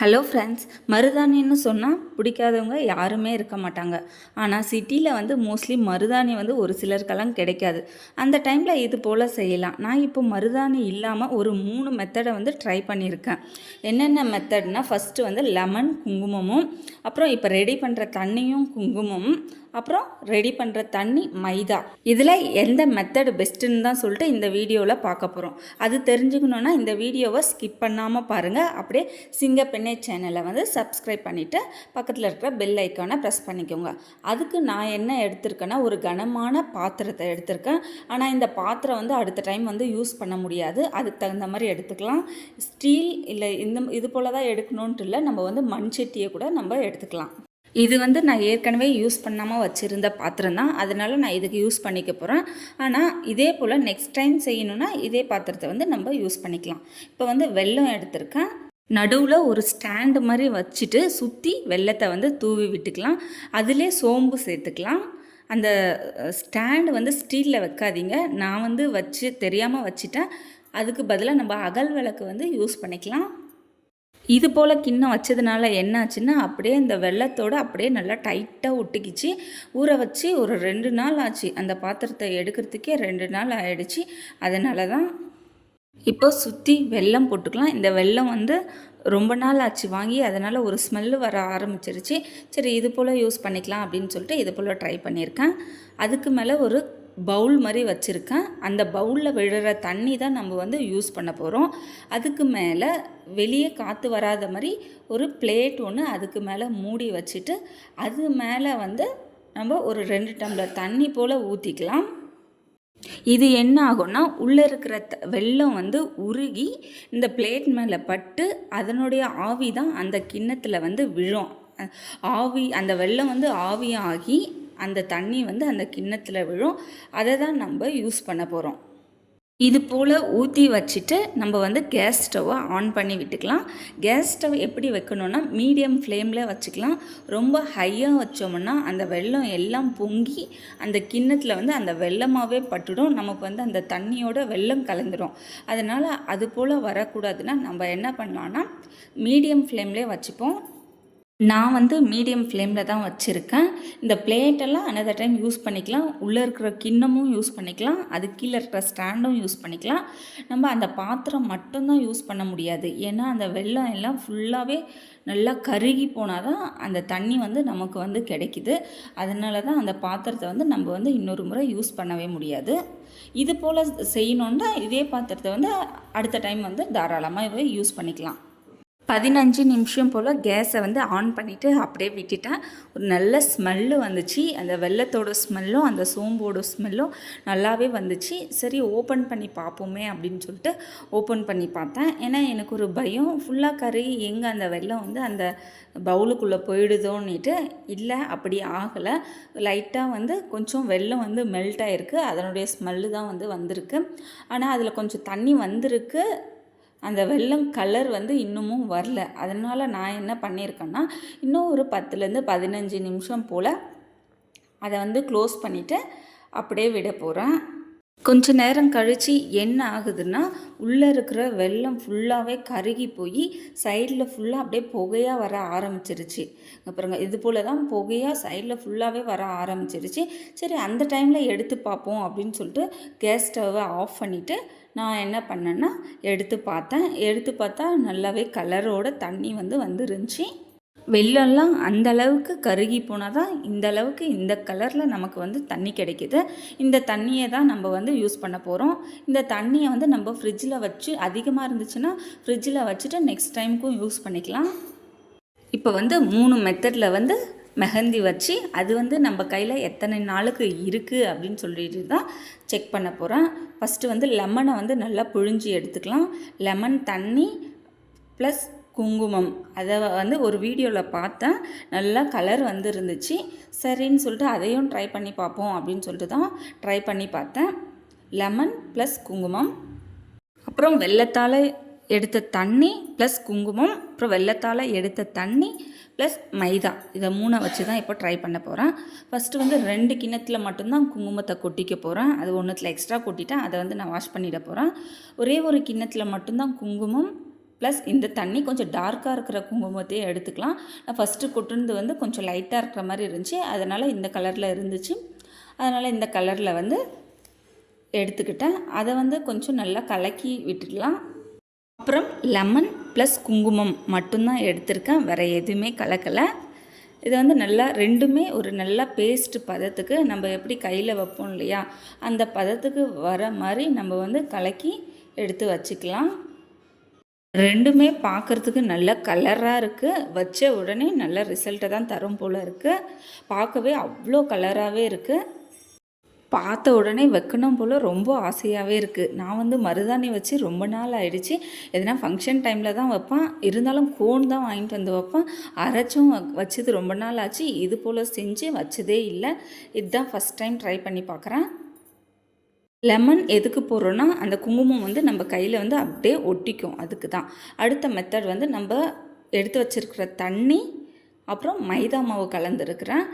Hello friends, மருதாணின்னு சொன்னால் பிடிக்காதவங்க யாருமே இருக்க மாட்டாங்க. ஆனால் சிட்டியில் வந்து மோஸ்ட்லி மருதாணி வந்து ஒரு சிலருக்கெல்லாம் கிடைக்காது. அந்த டைமில் இது போல் செய்யலாம். நான் இப்போ மருதாணி இல்லாமல் ஒரு 3 மெத்தடை வந்து ட்ரை பண்ணியிருக்கேன். என்னென்ன மெத்தட்னால், ஃபஸ்ட்டு வந்து லெமன் குங்குமமும், அப்புறம் இப்போ ரெடி பண்ணுற தண்ணியும் குங்குமமும், அப்புறம் ரெடி பண்ணுற தண்ணி மைதா. இதில் எந்த மெத்தடு பெஸ்ட்டுன்னு தான் சொல்லிட்டு இந்த வீடியோவில் பார்க்க போகிறோம். அது தெரிஞ்சுக்கணுன்னா இந்த வீடியோவை ஸ்கிப் பண்ணாமல் பாருங்கள். அப்படியே சிங்கப்பெண்ணை சேனலை வந்து சப்ஸ்கிரைப் பண்ணிவிட்டு பக்கத்தில் இருக்கிற பெல் ஐக்கானை ப்ரெஸ் பண்ணிக்கோங்க. அதுக்கு நான் என்ன எடுத்திருக்கேன்னா, ஒரு கனமான பாத்திரத்தை எடுத்திருக்கேன். ஆனால் இந்த பாத்திரம் வந்து அடுத்த டைம் வந்து யூஸ் பண்ண முடியாது. அதுக்கு தகுந்த மாதிரி எடுத்துக்கலாம். ஸ்டீல் இல்லை இது போல் தான் எடுக்கணுன்ட்டு இல்லை, நம்ம வந்து மண் சட்டியை கூட நம்ம எடுத்துக்கலாம். இது வந்து நான் ஏற்கனவே யூஸ் பண்ணாமல் வச்சுருந்த பாத்திரம் தான், அதனால் நான் இதுக்கு யூஸ் பண்ணிக்க போகிறேன். ஆனால் இதே போல் நெக்ஸ்ட் டைம் செய்யணுன்னா இதே பாத்திரத்தை வந்து நம்ம யூஸ் பண்ணிக்கலாம். இப்போ வந்து வெல்லம் எடுத்திருக்கேன். நடுவில் ஒரு ஸ்டாண்டு மாதிரி வச்சுட்டு சுற்றி வெல்லத்தை வந்து தூவி விட்டுக்கலாம். அதிலே சோம்பு சேர்த்துக்கலாம். அந்த ஸ்டாண்டு வந்து ஸ்டீலில் வைக்காதீங்க. நான் வந்து தெரியாமல் வச்சுட்டேன். அதுக்கு பதிலாக நம்ம அகல் விளக்கு வந்து யூஸ் பண்ணிக்கலாம். இது போல் கிண்ணம் வச்சதுனால என்ன ஆச்சுன்னா, அப்படியே இந்த வெள்ளத்தோடு அப்படியே நல்லா டைட்டாக ஒட்டிக்கிச்சு. ஊற வச்சு ஒரு 2 நாள் ஆச்சு. அந்த பாத்திரத்தை எடுக்கிறதுக்கே 2 நாள் ஆகிடுச்சு. அதனால தான் இப்போ சுற்றி வெல்லம் போட்டுக்கலாம். இந்த வெல்லம் வந்து ரொம்ப நாள் ஆச்சு வாங்கி, அதனால் ஒரு ஸ்மெல்லு வர ஆரம்பிச்சிருச்சு. சரி, இது போல் யூஸ் பண்ணிக்கலாம் அப்படின்னு சொல்லிட்டு இது போல் ட்ரை பண்ணியிருக்கேன். அதுக்கு மேலே ஒரு பவுல் மாதிரி வச்சுருக்கேன். அந்த பவுலில் விழுற தண்ணி தான் நம்ம வந்து யூஸ் பண்ண போகிறோம். அதுக்கு மேலே வெளியே காற்று வராத மாதிரி ஒரு பிளேட் ஒன்று அதுக்கு மேலே மூடி வச்சுட்டு, அது மேலே வந்து நம்ம ஒரு 2 டம்ளர் தண்ணி போல் ஊற்றிக்கலாம். இது என்ன ஆகும்னா, உள்ளே இருக்கிற வெல்லம் வந்து உருகி இந்த பிளேட் மேலே பட்டு அதனுடைய ஆவி தான் அந்த கிண்ணத்தில் வந்து விழும். அந்த வெல்லம் வந்து ஆவியாகி அந்த தண்ணி வந்து அந்த கிண்ணத்தில் விழும். அதை தான் நம்ம யூஸ் பண்ண போகிறோம். இது போல் ஊற்றி வச்சுட்டு நம்ம வந்து கேஸ் ஸ்டவ்வை ஆன் பண்ணி விட்டுக்கலாம். கேஸ் ஸ்டவ் எப்படி வைக்கணுன்னா, மீடியம் ஃப்ளேமில் வச்சுக்கலாம். ரொம்ப ஹையாக வச்சோம்னா அந்த வெல்லம் எல்லாம் பொங்கி அந்த கிண்ணத்தில் வந்து அந்த வெல்லமாகவே பட்டுடும். நமக்கு வந்து அந்த தண்ணியோட வெல்லம் கலந்துடும். அதனால் அது போல் வரக்கூடாதுன்னா நம்ம என்ன பண்ணலான்னா, மீடியம் ஃப்ளேம்லேயே வச்சுப்போம். நான் வந்து மீடியம் ஃப்ளேமில் தான் வச்சுருக்கேன். இந்த பிளேட்டெல்லாம் அனதர் டைம் யூஸ் பண்ணிக்கலாம். உள்ளே இருக்கிற கிண்ணமும் யூஸ் பண்ணிக்கலாம். அது கீழே இருக்கிற ஸ்டாண்டும் யூஸ் பண்ணிக்கலாம். நம்ம அந்த பாத்திரம் மட்டும்தான் யூஸ் பண்ண முடியாது. ஏன்னா அந்த வெல்லம் எல்லாம் ஃபுல்லாகவே நல்லா கருகி போனால் தான் அந்த தண்ணி வந்து நமக்கு வந்து கிடைக்கிது. அதனால தான் அந்த பாத்திரத்தை வந்து நம்ம வந்து இன்னொரு முறை யூஸ் பண்ணவே முடியாது. இது போல் செய்யணுன்னா இதே பாத்திரத்தை வந்து அடுத்த டைம் வந்து தாராளமாக யூஸ் பண்ணிக்கலாம். 15 நிமிஷம் போல் கேஸை வந்து ஆன் பண்ணிவிட்டு அப்படியே விட்டுட்டேன். ஒரு நல்ல ஸ்மெல்லு வந்துச்சு. அந்த வெல்லத்தோட ஸ்மெல்லும் அந்த சோம்போட ஸ்மெல்லும் நல்லாவே வந்துச்சு. சரி, ஓப்பன் பண்ணி பார்ப்போமே அப்படின்னு சொல்லிட்டு ஓப்பன் பண்ணி பார்த்தேன். ஏன்னா எனக்கு ஒரு பயம், ஃபுல்லாக கருகி எங்கே அந்த வெல்லம் வந்து அந்த பவுலுக்குள்ளே போயிடுதோன்னுட்டு. இல்லை, அப்படி ஆகலை. லைட்டாக வந்து கொஞ்சம் வெல்லம் வந்து மெல்ட் ஆகிருக்கு. அதனுடைய ஸ்மெல்லு தான் வந்து வந்திருக்கு. ஆனால் அதில் கொஞ்சம் தண்ணி வந்திருக்கு. அந்த வெல்லம் கலர் வந்து இன்னமும் வரல. அதனால் நான் என்ன பண்ணியிருக்கேன்னா, இன்னும் ஒரு 10லேருந்து 15 நிமிஷம் போல் அதை வந்து க்ளோஸ் பண்ணிவிட்டு அப்படியே விட போகிறேன். கொஞ்ச நேரம் கழித்து என்ன ஆகுதுன்னா, உள்ளே இருக்கிற வெல்லம் ஃபுல்லாகவே கருகி போய் சைடில் ஃபுல்லாக அப்படியே புகையாக வர ஆரம்பிச்சிருச்சு. அப்புறங்க இது போல் தான் புகையாக சைடில் ஃபுல்லாகவே வர ஆரம்பிச்சிருச்சு. சரி, அந்த டைமில் எடுத்து பார்ப்போம் அப்படின்னு சொல்லிட்டு கேஸ் ஸ்டவ்வை ஆஃப் பண்ணிவிட்டு நான் என்ன பண்ணேன்னா எடுத்து பார்த்தா நல்லாவே கலரோட தண்ணி வந்து வந்துருந்துச்சு. வெள்ளம்லாம் அந்த அளவுக்கு கருகி போனால் தான் இந்த அளவுக்கு இந்த கலரில் நமக்கு வந்து தண்ணி கிடைக்கிது. இந்த தண்ணியை தான் நம்ம வந்து யூஸ் பண்ண போகிறோம். இந்த தண்ணியை வந்து நம்ம ஃப்ரிட்ஜில் வச்சு, அதிகமாக இருந்துச்சுன்னா ஃப்ரிட்ஜில் வச்சுட்டு நெக்ஸ்ட் டைமுக்கும் யூஸ் பண்ணிக்கலாம். இப்போ வந்து 3 மெத்தடில் வந்து மெஹந்தி வச்சு அது வந்து நம்ம கையில் எத்தனை நாளுக்கு இருக்குது அப்படின்னு சொல்லிட்டு தான் செக் பண்ண போகிறேன். ஃபஸ்ட்டு வந்து லெமனை வந்து நல்லா புழிஞ்சி எடுத்துக்கலாம். லெமன் தண்ணி ப்ளஸ் குங்குமம், அதை வந்து ஒரு வீடியோவில் பார்த்தேன். நல்லா கலர் வந்து இருந்துச்சு. சரின்னு சொல்லிட்டு அதையும் ட்ரை பண்ணி பார்ப்போம் அப்படின்னு சொல்லிட்டு தான் ட்ரை பண்ணி பார்த்தேன். லெமன் ப்ளஸ் குங்குமம், அப்புறம் வெல்லத்தால் எடுத்த தண்ணி ப்ளஸ் குங்குமம், அப்புறம் வெல்லத்தால் எடுத்த தண்ணி ப்ளஸ் மைதா, இதை 3 வச்சு தான் இப்போ ட்ரை பண்ண போகிறேன். ஃபஸ்ட்டு வந்து 2 கிண்ணத்தில் மட்டும்தான் குங்குமத்தை கொட்டிக்க போகிறேன். அது ஒன்றுத்தில் எக்ஸ்ட்ரா கொட்டிட்டேன். அதை வந்து நான் வாஷ் பண்ணிட போகிறேன். ஒரே ஒரு கிண்ணத்தில் மட்டும்தான் குங்குமம் ப்ளஸ் இந்த தண்ணி கொஞ்சம் டார்க்காக இருக்கிற குங்குமத்தையே எடுத்துக்கலாம். நான் ஃபஸ்ட்டு கொட்டுனது வந்து கொஞ்சம் லைட்டாக இருக்கிற மாதிரி இருந்துச்சு, அதனால் இந்த கலரில் இருந்துச்சு. அதனால் இந்த கலரில் வந்து எடுத்துக்கிட்டேன். அதை வந்து கொஞ்சம் நல்லா கலக்கி விட்டுடலாம். அப்புறம் லெமன் ப்ளஸ் குங்குமம் மட்டும்தான் எடுத்திருக்கேன், வேறு எதுவுமே கலக்கலை. இது வந்து நல்லா ரெண்டுமே ஒரு நல்லா பேஸ்ட் பதத்துக்கு நம்ம எப்படி கையில் வைப்போம் இல்லையா, அந்த பதத்துக்கு வர மாதிரி நம்ம வந்து கலக்கி எடுத்து வச்சுக்கலாம். ரெண்டுமே பார்க்குறதுக்கு நல்ல கலராக இருக்குது, வச்ச உடனே நல்ல ரிசல்ட்டை தான் தரும் போல் இருக்குது. பார்க்கவே அவ்வளோ கலராகவே இருக்குது, பார்த்த உடனே வைக்கணும் போல் ரொம்ப ஆசையாகவே இருக்குது. நான் வந்து மருதாணி வச்சு ரொம்ப நாள் ஆயிடுச்சு. எதுனா ஃபங்க்ஷன் டைமில் தான் வைப்பேன், இருந்தாலும் கோன் தான் வாங்கிட்டு வந்து வைப்பேன். அரைச்சும் வச்சது ரொம்ப நாள் ஆச்சு, இது போல் செஞ்சு வச்சதே இல்லை. இதுதான் ஃபஸ்ட் டைம் ட்ரை பண்ணி பார்க்குறேன். லெமன் எதுக்கு போடுறோன்னா அந்த குங்குமம் வந்து நம்ம கையில் வந்து அப்படியே ஒட்டிக்கும், அதுக்கு தான். அடுத்த மெத்தட் வந்து நம்ம எடுத்து வச்சுருக்கிற தண்ணி அப்புறம் மைதா மாவு கலந்துருக்கிறேன்.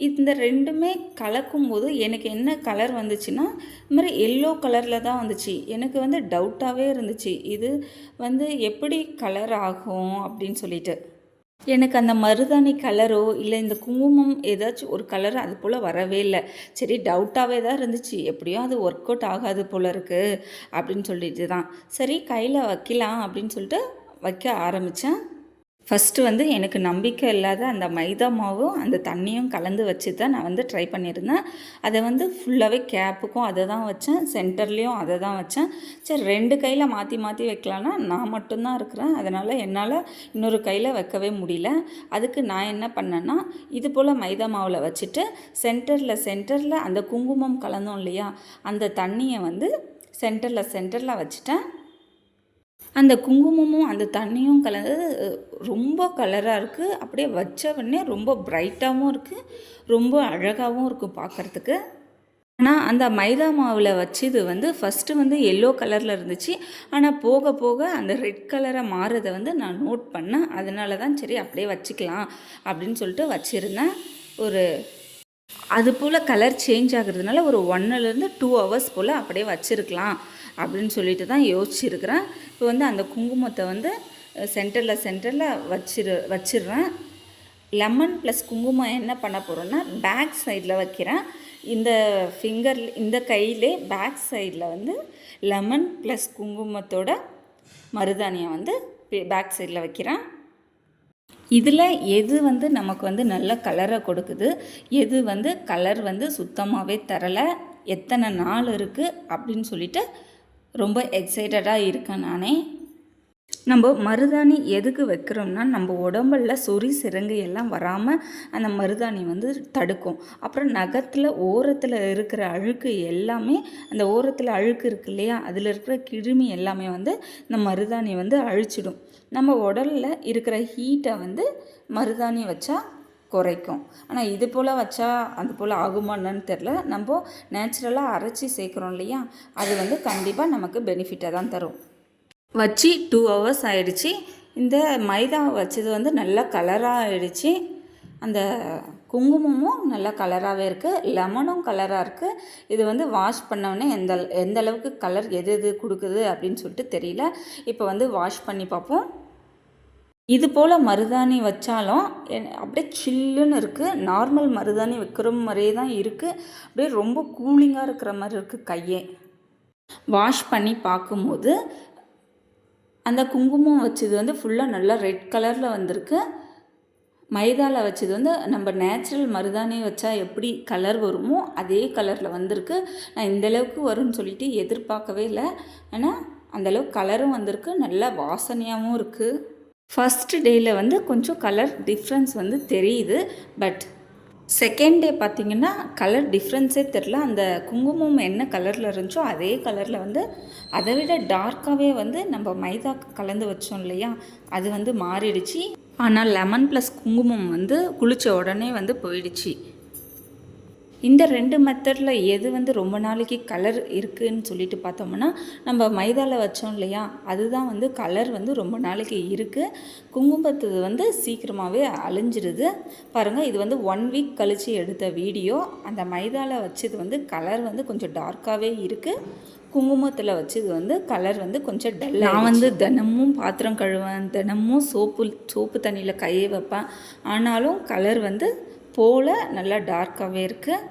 இந்த ரெண்டுமே கலக்கும்போது எனக்கு என்ன கலர் வந்துச்சுன்னா, இது மாதிரி எல்லோ கலரில் தான் வந்துச்சு. எனக்கு வந்து டவுட்டாகவே இருந்துச்சு, இது வந்து எப்படி கலர் ஆகும் அப்படின்னு சொல்லிட்டு. எனக்கு அந்த மருதாணி கலரோ இல்லை இந்த குங்குமம் ஏதாச்சும் ஒரு கலர் அது போல் வரவே இல்லை. சரி, டவுட்டாகவே தான் இருந்துச்சு, எப்படியும் அது ஒர்க் அவுட் ஆகாது போல் இருக்குது அப்படின்னு சொல்லிட்டு தான் சரி கையில் வைக்கலாம் அப்படின்னு சொல்லிட்டு வைக்க ஆரம்பித்தேன். ஃபஸ்ட்டு வந்து எனக்கு நம்பிக்கை இல்லாத அந்த மைதா மாவும் அந்த தண்ணியும் கலந்து வச்சு தான் நான் வந்து ட்ரை பண்ணியிருந்தேன். அதை வந்து ஃபுல்லாகவே கேப்புக்கும் அதை தான் வச்சேன், சென்டர்லேயும் அதை தான் வச்சேன். சரி, ரெண்டு கையில் மாற்றி மாற்றி வைக்கலான்னா நான் மட்டும்தான் இருக்கிறேன், அதனால் என்னால் இன்னொரு கையில் வைக்கவே முடியல. அதுக்கு நான் என்ன பண்ணேன்னா, இது போல் மைதா மாவில் வச்சுட்டு சென்டரில் அந்த குங்குமம் கலந்தோம் இல்லையா, அந்த தண்ணியை வந்து சென்டரில் வச்சுட்டேன். அந்த குங்குமமும் அந்த தண்ணியும் கலந்து ரொம்ப கலராக இருக்குது. அப்படியே வச்ச உடனே ரொம்ப பிரைட்டாகவும் இருக்குது, ரொம்ப அழகாகவும் இருக்கும் பார்க்குறதுக்கு. ஆனால் அந்த மைதா மாவில் வச்சது வந்து ஃபஸ்ட்டு வந்து எல்லோ கலரில் இருந்துச்சு, ஆனால் போக போக அந்த ரெட் கலராக மாறுறதை வந்து நான் நோட் பண்ணேன். அதனால தான் சரி அப்படியே வச்சுக்கலாம் அப்படின்னு சொல்லிட்டு வச்சுருந்தேன். அது போல் கலர் சேஞ்ச் ஆகுறதுனால ஒரு 1 to 2 hours போல் அப்படியே வச்சுருக்கலாம் அப்படின்னு சொல்லிட்டு தான் யோசிச்சுருக்கிறேன். இப்போ வந்து அந்த குங்குமத்தை வந்து சென்டரில் வச்சிடுறேன். லெமன் ப்ளஸ் குங்குமம் என்ன பண்ண போகிறோன்னா பேக் சைடில் வைக்கிறேன். இந்த கையிலே பேக் சைடில் வந்து லெமன் ப்ளஸ் குங்குமத்தோட மருதாணியை வந்து பேக் சைடில் வைக்கிறேன். இதில் எது வந்து நமக்கு வந்து நல்ல கலரை கொடுக்குது, எது வந்து கலர் வந்து சுத்தமாகவே தரலை, எத்தனை நாள் இருக்குது அப்படின்னு சொல்லிட்டு ரொம்ப எக்ஸைட்டடாக இருக்கேன் நானே. நம்ம மருதாணி எதுக்கு வைக்கிறோம்னா, நம்ம உடம்புல சொறி சிரங்கு எல்லாம் வராமல் அந்த மருதாணி வந்து தடுக்கும். அப்புறம் நகத்தில் ஓரத்தில் இருக்கிற அழுக்கு எல்லாமே, அந்த ஓரத்தில் அழுக்கு இருக்கு இல்லையா, அதில் இருக்கிற கிருமி எல்லாமே வந்து இந்த மருதாணி வந்து அழிச்சிடும். நம்ம உடலில் இருக்கிற ஹீட்டை வந்து மருதாணி வச்சா குறைக்கும். ஆனால் இது போல் வச்சா அது போல் ஆகுமான்னு தெரில. நம்ம நேச்சுரலாக அரைச்சி சேர்க்குறோம் இல்லையா, அது வந்து கண்டிப்பாக நமக்கு பெனிஃபிட்டை தான் தரும். வச்சு 2 hours ஆகிடுச்சி. இந்த மைதா வச்சது வந்து நல்லா கலராக ஆகிடுச்சி. அந்த குங்குமமும் நல்லா கலராகவே இருக்குது, லெமனும் கலராக இருக்குது. இது வந்து வாஷ் பண்ணோடனே எந்த அளவுக்கு கலர் எது கொடுக்குது அப்படின்னு சொல்லிட்டு தெரியல. இப்போ வந்து வாஷ் பண்ணி பார்ப்போம். இது போல் மருதாணி வச்சாலும் அப்படியே சில்லுன்னு இருக்குது. நார்மல் மருதாணி வைக்கிற மாதிரியே தான் இருக்குது, அப்படியே ரொம்ப கூலிங்காக இருக்கிற மாதிரி இருக்குது கையே. வாஷ் பண்ணி பார்க்கும்போது அந்த குங்குமம் வச்சது வந்து ஃபுல்லாக நல்லா ரெட் கலரில் வந்திருக்கு. மைதாவில் வச்சது வந்து நம்ம நேச்சுரல் மருதாணி வச்சா எப்படி கலர் வருமோ அதே கலரில் வந்திருக்கு. நான் இந்தளவுக்கு வரும்னு சொல்லிட்டு எதிர்பார்க்கவே இல்லை. ஏன்னா அந்தளவுக்கு கலரும் வந்திருக்கு, நல்லா வாசனையாகவும் இருக்குது. ஃபஸ்ட்டு டேயில் வந்து கொஞ்சம் கலர் டிஃப்ரென்ஸ் வந்து தெரியுது. பட் செகண்ட் டே பார்த்திங்கன்னா கலர் டிஃப்ரென்ஸே தெரில. அந்த குங்குமம் என்ன கலரில் இருந்துச்சோ அதே கலரில் வந்து அதை விட டார்க்காகவே வந்து நம்ம மைதா கலந்து வச்சோம் இல்லையா, அது வந்து மாறிடுச்சு. ஆனால் லெமன் ப்ளஸ் குங்குமம் வந்து குளித்த உடனே வந்து போயிடுச்சு. இந்த 2 மெத்தடில் எது வந்து ரொம்ப நாளைக்கு கலர் இருக்குதுன்னு சொல்லிட்டு பார்த்தோம்னா, நம்ம மைதாவில் வச்சோம் இல்லையா, அதுதான் வந்து கலர் வந்து ரொம்ப நாளைக்கு இருக்குது. குங்குமத்து வந்து சீக்கிரமாகவே அழிஞ்சிருது. பாருங்கள், இது வந்து 1 week கழித்து எடுத்த வீடியோ. அந்த மைதாவில் வச்சது வந்து கலர் வந்து கொஞ்சம் டார்க்காகவே இருக்குது. குங்குமத்தில் வச்சு இது வந்து கலர் வந்து கொஞ்சம் டல். நான் வந்து தினமும் பாத்திரம் கழுவேன், தினமும் சோப்பு தண்ணியில் கையை வைப்பேன். ஆனாலும் கலர் வந்து போல் நல்லா டார்க்காகவே இருக்குது.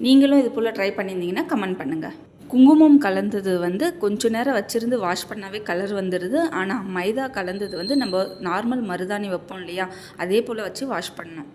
நீங்களும் இது போல் ட்ரை பண்ணியிருந்தீங்கன்னா கமெண்ட் பண்ணுங்கள். குங்குமம் கலந்தது வந்து கொஞ்ச நேரம் வச்சுருந்து வாஷ் பண்ணாவே கலர் வந்துடுது. ஆனால் மைதா கலந்தது வந்து நம்ம நார்மல் மருதாணி வைப்போம் இல்லையா, அதே போல் வச்சு வாஷ் பண்ணணும்.